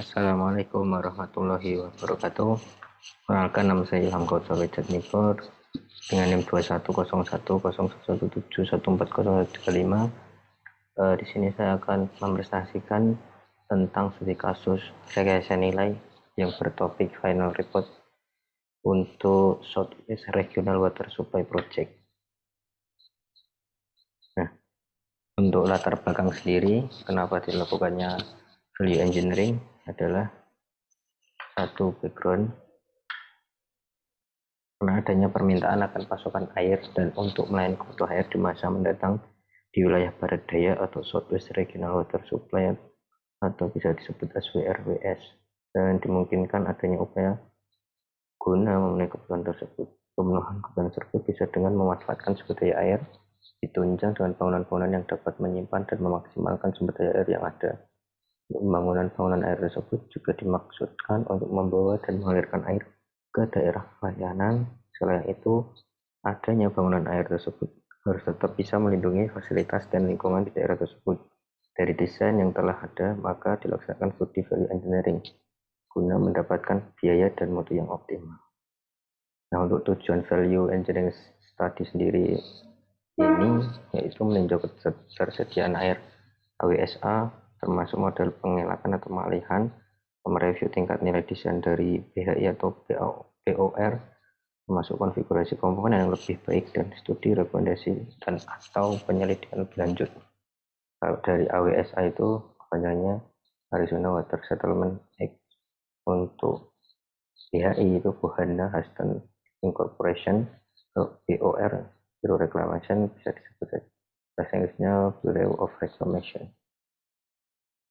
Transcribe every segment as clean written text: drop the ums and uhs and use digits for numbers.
Assalamualaikum warahmatullahi wabarakatuh. Perkenalkan, nama saya Ilham Kautsar Nipor dengan NIM 21010117140135. Di sini saya akan mempresentasikan tentang studi kasus rekayasa nilai yang bertopik final report untuk Southeast Regional Water Supply Project. Nah, untuk latar belakang sendiri, kenapa dilakukannya value engineering adalah satu background karena adanya permintaan akan pasokan air dan untuk melayani kebutuhan air di masa mendatang di wilayah barat daya atau Southwest Regional Water Supply atau bisa disebut SWRWS, dan dimungkinkan adanya upaya guna memenuhi kebutuhan tersebut. Pemenuhan kebutuhan tersebut bisa dengan memanfaatkan sumber daya air ditunjang dengan bangunan-bangunan yang dapat menyimpan dan memaksimalkan sumber daya air yang ada. Pembangunan bangunan air tersebut juga dimaksudkan untuk membawa dan mengalirkan air ke daerah pelayanan. Selain itu, adanya bangunan air tersebut harus tetap bisa melindungi fasilitas dan lingkungan di daerah tersebut. Dari desain yang telah ada, maka dilaksanakan studi value engineering guna mendapatkan biaya dan mutu yang optimal. Nah, untuk tujuan value engineering study sendiri ini yaitu meninjau ketersediaan air AWSA termasuk model pengelakan atau pengalihan, mereview tingkat nilai desain dari BHI atau BOR, termasuk konfigurasi komponen yang lebih baik dan studi rekomendasi dan atau penyelidikan lebih lanjut. Kalau dari AWSA itu kepanjangannya Arizona Water Settlement Act. Untuk BHI itu Bohana Huston Incorporation. Untuk BOR Bureau Reclamation bisa disebut bahasa Inggrisnya Bureau of Reclamation.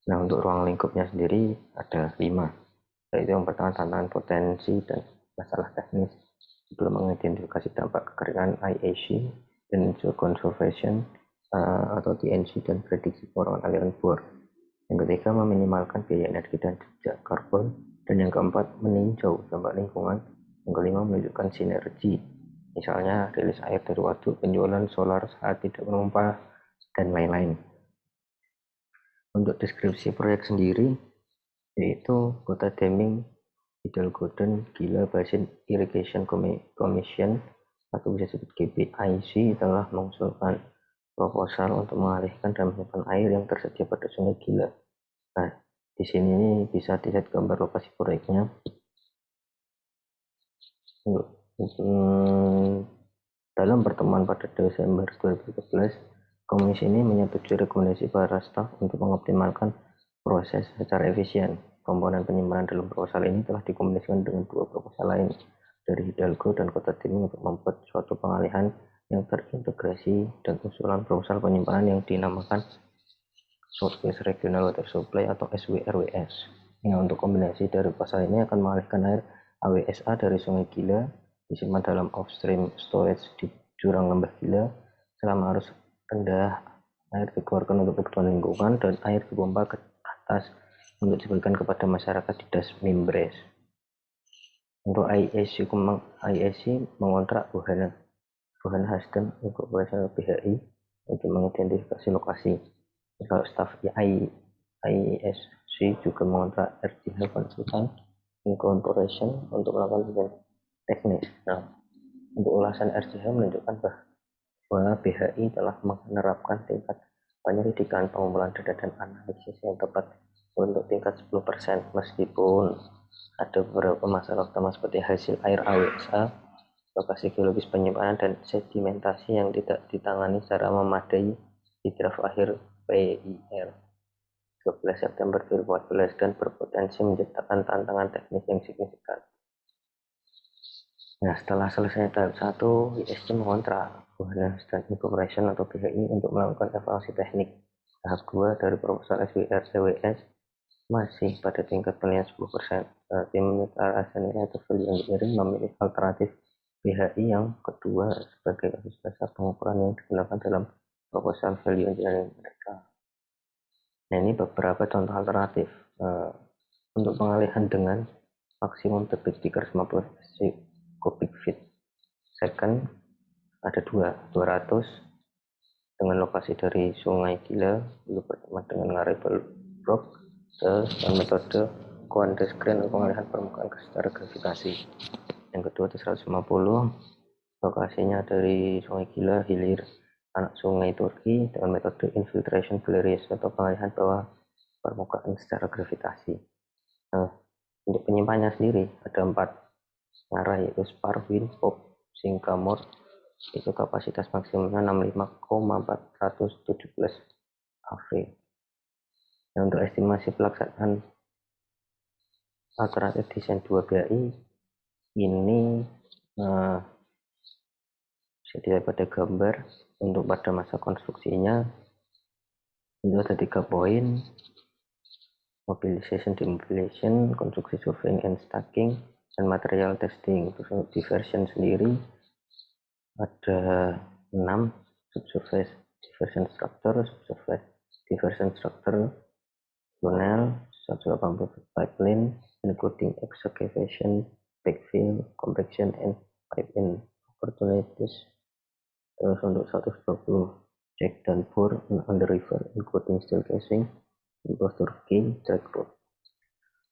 Nah, untuk ruang lingkupnya sendiri ada 5, yaitu yang pertama tantangan potensi dan masalah teknis sebelum mengidentifikasi dampak kekeringan IAC dan conservation atau TNC dan prediksi porongan aliran bor. Yang ketiga meminimalkan biaya energi dan jejak karbon, dan yang keempat meninjau dampak lingkungan. Yang kelima menunjukkan sinergi, misalnya rilis air dari waduk, penjualan solar saat tidak menumpah, dan lain-lain. Untuk deskripsi proyek sendiri, yaitu Kota Deming Hidalgo Gila Basin Irrigation Commission atau bisa disebut GBIC telah mengusulkan proposal untuk mengalihkan dan menyimpan air yang tersedia pada Sungai Gila. Nah, di sini bisa dilihat gambar lokasi proyeknya. Dalam pertemuan pada Desember 2013, komisi ini menyetujui rekomendasi para staf untuk mengoptimalkan proses secara efisien. Komponen penyimpanan dalam proposal ini telah dikomunikasikan dengan 2 proposal lain dari Hidalgo dan Kota Deming untuk membuat suatu pengalihan yang terintegrasi, dan usulan proposal penyimpanan yang dinamakan Southwest Regional Water Supply atau SWRWS. Nah, untuk kombinasi dari pasal ini akan mengalihkan air AWSA dari Sungai Gila disimpan dalam offstream storage di jurang Lembah Gila selama arus rendah. Air dikeluarkan untuk kebutuhan lingkungan dan air dipompa ke atas untuk diberikan kepada masyarakat di Das Mimbres. Untuk IAC mengontrak Bohana Huston Incorporation BHI untuk mengidentifikasi lokasi. Kalau staf IESC juga mengontrak RJH Consultant Incorporation untuk melakukan penelitian teknis. Nah, untuk ulasan RJH menunjukkan bahwa BHI telah menerapkan tingkat penyelidikan, pengumpulan data dan analisis yang tepat untuk tingkat 10%, meskipun ada beberapa masalah utama seperti hasil air AWSA, lokasi geologis penyimpanan, dan sedimentasi yang tidak ditangani secara memadai di draft akhir PIR 12 September 2014 dan berpotensi menciptakan tantangan teknis yang signifikan. Nah, setelah selesai tahap 1, ISC mengontrak Bohana Huston Incorporation atau BHI untuk melakukan evaluasi teknik. Tahap 2 dari proposal SWRWS masih pada tingkat penilaian 10%. Tim mitra nilai atau value engineering memilih alternatif BHI yang kedua sebagai kasus dasar pengukuran yang digunakan dalam proposal value engineering mereka. Nah, ini beberapa contoh alternatif untuk pengalihan dengan maksimum debit 350 cubic feet second. Ada 200 dengan lokasi dari Sungai Gila lalu berteman dengan Ngarebel Brook Terus metode quantum screen atau pengalihan permukaan secara gravitasi. Yang kedua itu 150, lokasinya dari Sungai Gila, hilir anak sungai Turki dengan metode infiltration Glaris atau pengalihan bawah permukaan secara gravitasi. Nah, untuk penyimpanannya sendiri ada 4 arah, yaitu Sparwin, Pop, Singamore. Itu kapasitas maksimumnya 65,417 AV. Nah, untuk estimasi pelaksanaan alternatif desain 2BAI ini bisa dilihat pada gambar. Untuk pada masa konstruksinya itu ada 3 poin: mobilization, demobilization, konstruksi surveying and stacking, dan material testing. Terus untuk diversion sendiri ada 6 subsurface diversion structure, subsurface diversion structure, tunnel 180 pipeline including excavation, backfill, compaction, and pipe-in opportunities. Terus untuk 120 check dan bore on the river including steel casing, impostor key, track road.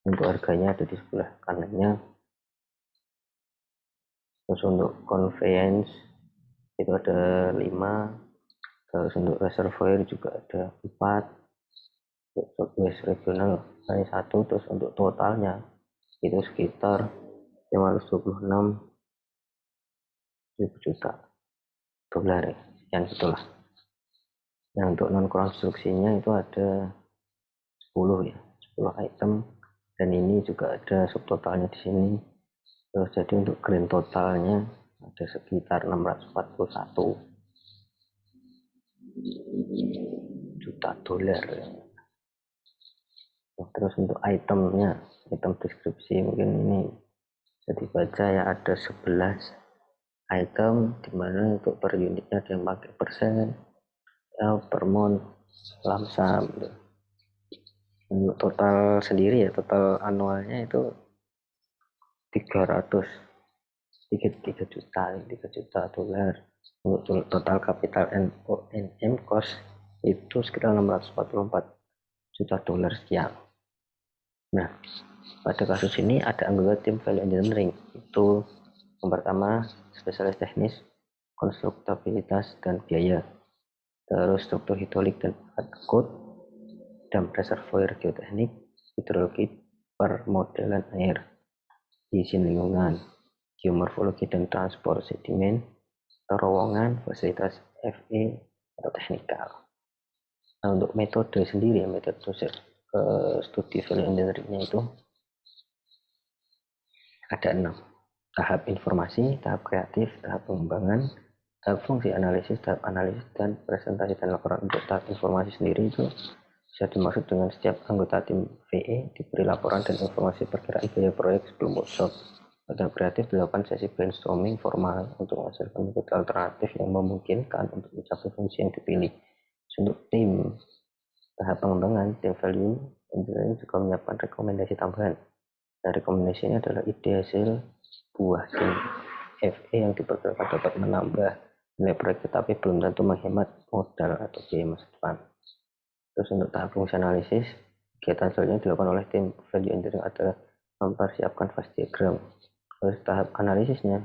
Untuk harganya ada di sebelah kanannya. Terus untuk conveyance itu ada 5. Terus untuk reservoir juga ada 4. Untuk Southwest regional hanya 1. Terus untuk totalnya itu sekitar 526 ribu juta dolar ya. Sekian itulah. Nah, untuk non konstruksinya itu ada 10 ya, 10 item, dan ini juga ada subtotalnya di sini. Terus jadi untuk grand totalnya ada sekitar 641 juta dolar. Nah, terus untuk itemnya, item deskripsi mungkin ini bisa dibaca ya, ada 11 item, dimana untuk per unitnya ada yang pakai persen, per month, lamsam. Untuk total sendiri ya, total annualnya itu 3 juta dolar. Untuk total capital NONM cost itu sekitar 644 juta dolar sekian. Nah, pada kasus ini ada anggota tim value engineering. Itu yang pertama spesialis teknis, konstruktabilitas dan biaya. Terus struktur hidrolik dan code, dam reservoir geoteknik, hidrologi permodelan air, izin lingkungan, geomorfologi dan transport sedimen, terowongan, fasilitas FE atau teknikal. Nah, untuk metode sendiri, metode studi value engineering-nya itu ada 6. Tahap informasi, tahap kreatif, tahap pengembangan, tahap fungsi analisis, tahap analisis, dan presentasi dan laporan. Untuk tahap informasi sendiri itu bisa dimaksud dengan setiap anggota tim VE diberi laporan dan informasi perkiraan biaya proyek sebelum workshop. Pada kreatif dilakukan sesi brainstorming formal untuk menghasilkan metode alternatif yang memungkinkan untuk mencapai fungsi yang dipilih. Untuk tim tahap pengembangan, tim value engineering juga menyiapkan rekomendasi tambahan. Nah, rekomendasi ini adalah ide hasil buah tim FE yang diperkirakan dapat menambah nilai proyek tetapi belum tentu menghemat modal atau biaya masa depan. Terus untuk tahap fungsi analisis, kegiatan selanjutnya dilakukan oleh tim value engineering adalah mempersiapkan fast diagram. Terus tahap analisisnya,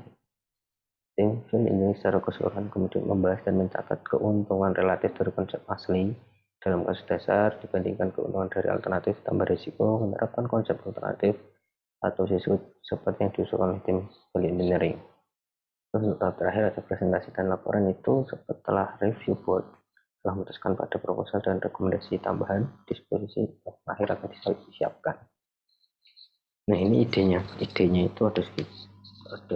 tim value engineering secara keseluruhan kemudian membahas dan mencatat keuntungan relatif dari konsep asli dalam kasus dasar dibandingkan keuntungan dari alternatif tambah risiko, menerapkan konsep alternatif atau sesuatu seperti yang diusulkan oleh tim value engineering. Terus untuk tahap terakhir ada presentasi dan laporan. Itu setelah review board telah memutuskan pada proposal dan rekomendasi tambahan, disposisi akhir akan disiapkan. Nah, ini idenya itu ada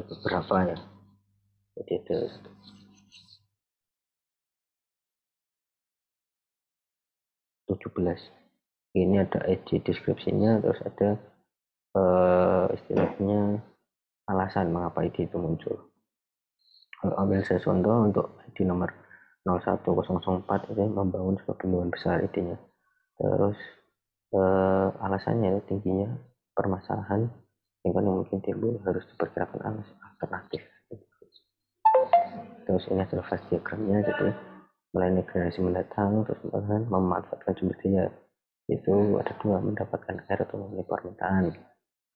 beberapa ya. Jadi ada 17. Ini ada ide deskripsinya, terus ada istilahnya alasan mengapa ide itu muncul. Kalau ambil saya contoh untuk ide nomor 01004 itu membangun sebuah bendungan besar idenya. Terus alasannya itu tingginya permasalahan yang mungkin timbul harus diperkirakan alternatif. Terus ini adalah fast diagramnya, jadi melayani generasi mendatang, terus memanfaatkan sumber daya Itu ada dua, mendapatkan air atau memenuhi permintaan.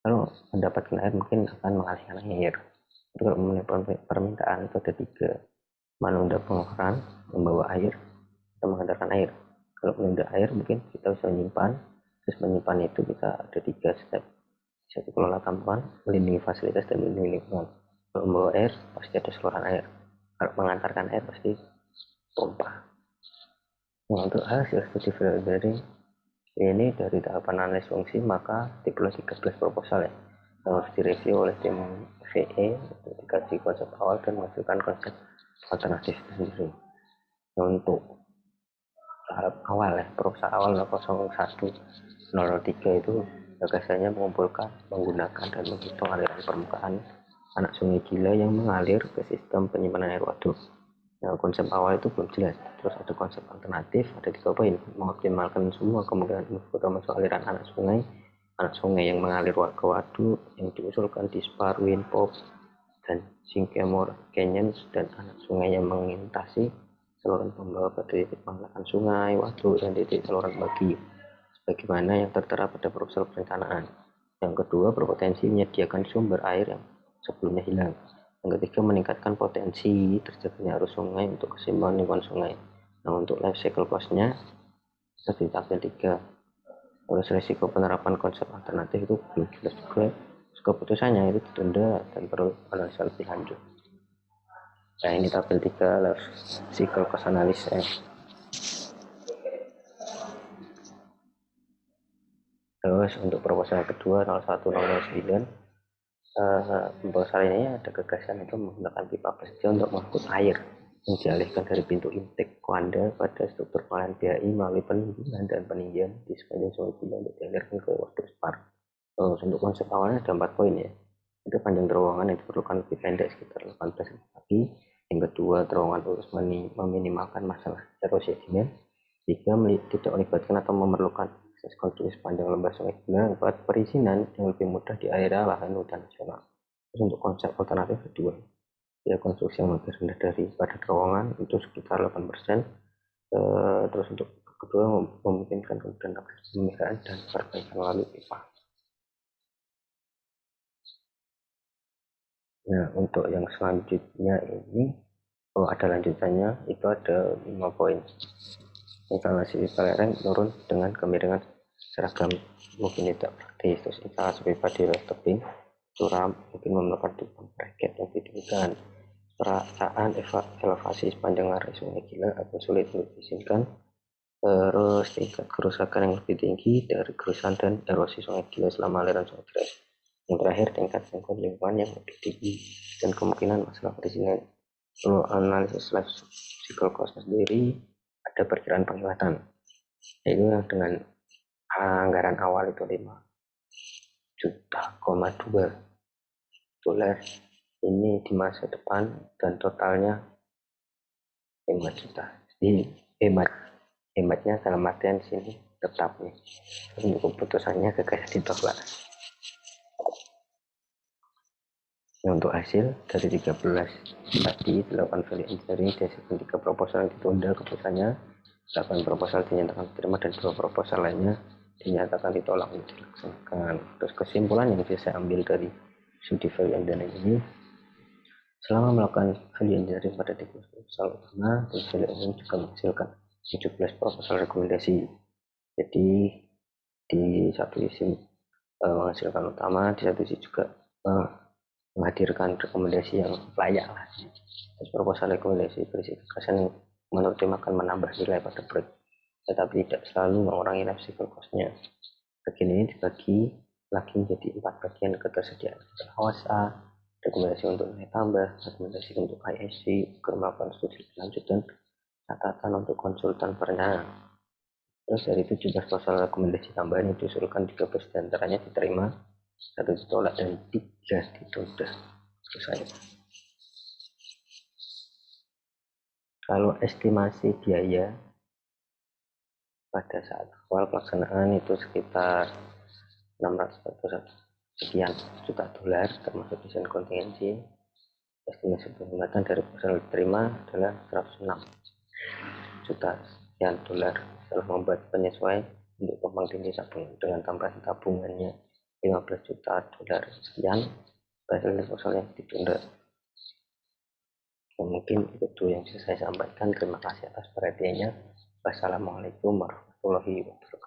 Kalau mendapatkan air mungkin akan mengalihkan air. Tapi kalau memenuhi permintaan itu ada tiga, menunda pengeluaran, membawa air, atau mengantarkan air. Kalau menunda air mungkin kita bisa menyimpan, terus menyimpan itu kita ada tiga step. Satu, kelola tampungan, melindungi fasilitas dan melindungi lingkungan. Kalau membawa air pasti ada saluran air. Kalau mengantarkan air pasti pompa. Nah, untuk hasil studi value engineering ini dari tahapan analisis fungsi, maka diperlukan 13 proposal ya, yang harus direview oleh tim VE untuk dikaji konsep awal dan menghasilkan konsep alternatif itu sendiri. Nah, untuk tahap awal ya, proposal awal 0103 itu gagasannya mengumpulkan, menggunakan dan menghitung aliran permukaan anak sungai Gila yang mengalir ke sistem penyimpanan air waduk. Nah, konsep awal itu belum jelas. Terus ada konsep alternatif, ada 3 poin, mengoptimalkan semua kemungkinan info termasuk aliran anak sungai yang mengalir ke waduk yang diusulkan di Spar, Winpop, dan Sycamore Canyons, dan anak sungai yang mengintasi saluran pembawa pada titik pangkalan sungai, waduk, dan titik saluran bagi, sebagaimana yang tertera pada proposal perencanaan. Yang kedua, berpotensi menyediakan sumber air yang sebelumnya hilang. Yang ketiga, meningkatkan potensi terjadinya arus sungai untuk keseimbangan lingkungan sungai. Nah, untuk life cycle cost-nya seperti tabel 3. Terus risiko penerapan konsep alternatif itu belum jelas juga. Keputusannya itu ditunda dan perlu analisa lebih lanjut. Nah, ini tabel 3 life cycle cost analysis. Terus untuk proposal kedua 0109, proposal ini ada gagasan itu menggunakan pipa kerja untuk mengangkut air yang dialihkan dari pintu intake Kuanda pada struktur pengalihan BAI melalui penimbunan dan peninggian di sepanjang sungai Gila untuk dialirkan ke waduk Spar. Terus untuk konsep awalnya ada 4 poin ya. Itu panjang terowongan yang diperlukan lebih pendek sekitar 18 kaki. Yang kedua, terowongan lurus meminimalkan masalah erosi sedimen. Tiga, tidak melibatkan atau memerlukan akses konstruksi sepanjang lembah sungai Gila. Empat, perizinan yang lebih mudah di area lahan hutan nasional. Terus untuk konsep alternatif kedua, ya konstruksi yang lebih rendah daripada terowongan itu sekitar 8%. Terus untuk kedua, memungkinkan kemudian akses pemeliharaan dan perbaikan melalui pipa. Nah, untuk yang selanjutnya ini, ada lanjutannya, itu ada 5 poin. Instalasi pipa lereng turun dengan kemiringan seragam mungkin tidak praktis. Terus instalasi pipa di tebing curam mungkin memerlukan dukungan bracket yang ditinggikan. Perasaan elevasi sepanjang area sungai Gila akan sulit untuk diizinkan. Terus tingkat kerusakan yang lebih tinggi dari kerusakan dan erosi sungai Gila selama aliran sungai deras. Yang terakhir, tingkat lingkungan yang lebih tinggi dan kemungkinan masalah perizinan. Kalau analisis life cycle cost sendiri, ada perkiraan penglihatan, yaitu yang dengan anggaran awal itu 5,2 juta ini di masa depan, dan totalnya 5 juta. Jadi hematnya dalam artian di sini tetap nih. Untuk keputusannya gagasan ditolak. Nah, untuk hasil dari 13 tadi dilakukan value engineering dari 3 proposal yang ditunda keputusannya, 8 proposal dinyatakan diterima dan 2 proposal lainnya dinyatakan ditolak untuk dilaksanakan. Terus kesimpulan yang bisa ambil dari studi value engineering ini, selama melakukan value engineering pada 3 proposal utama, tim value engineering juga menghasilkan 17 proposal rekomendasi. Jadi di satu sisi menghasilkan utama, di satu sisi juga menghadirkan rekomendasi yang layak lah. Terus proposal rekomendasi berisi gagasan yang menurut tim akan menambah nilai pada proyek, tetapi tidak selalu mengurangi life cycle cost-nya. Bagian ini dibagi lagi menjadi 4 bagian: ketersediaan awas A, rekomendasi untuk nilai tambah, rekomendasi untuk ISC, melakukan studi lanjut, dan catatan untuk konsultan perencanaan. Terus dari 17 proposal rekomendasi tambahan yang diusulkan, 13 diantaranya diterima, 1 ditolak, dan 3 ditunda. Selesai. Kalau estimasi biaya pada saat awal pelaksanaan itu sekitar 641 sekian juta dolar termasuk desain kontingensi. Estimasi penghematan dari proposal diterima adalah 106 juta sekian dolar setelah membuat penyesuaian untuk tumpang tindih dengan tambahan tabungannya 15 juta dolar sekian, hasil disposal yang ditunda. Ya, mungkin itu dulu yang bisa saya sampaikan. Terima kasih atas perhatiannya. Wassalamualaikum warahmatullahi wabarakatuh.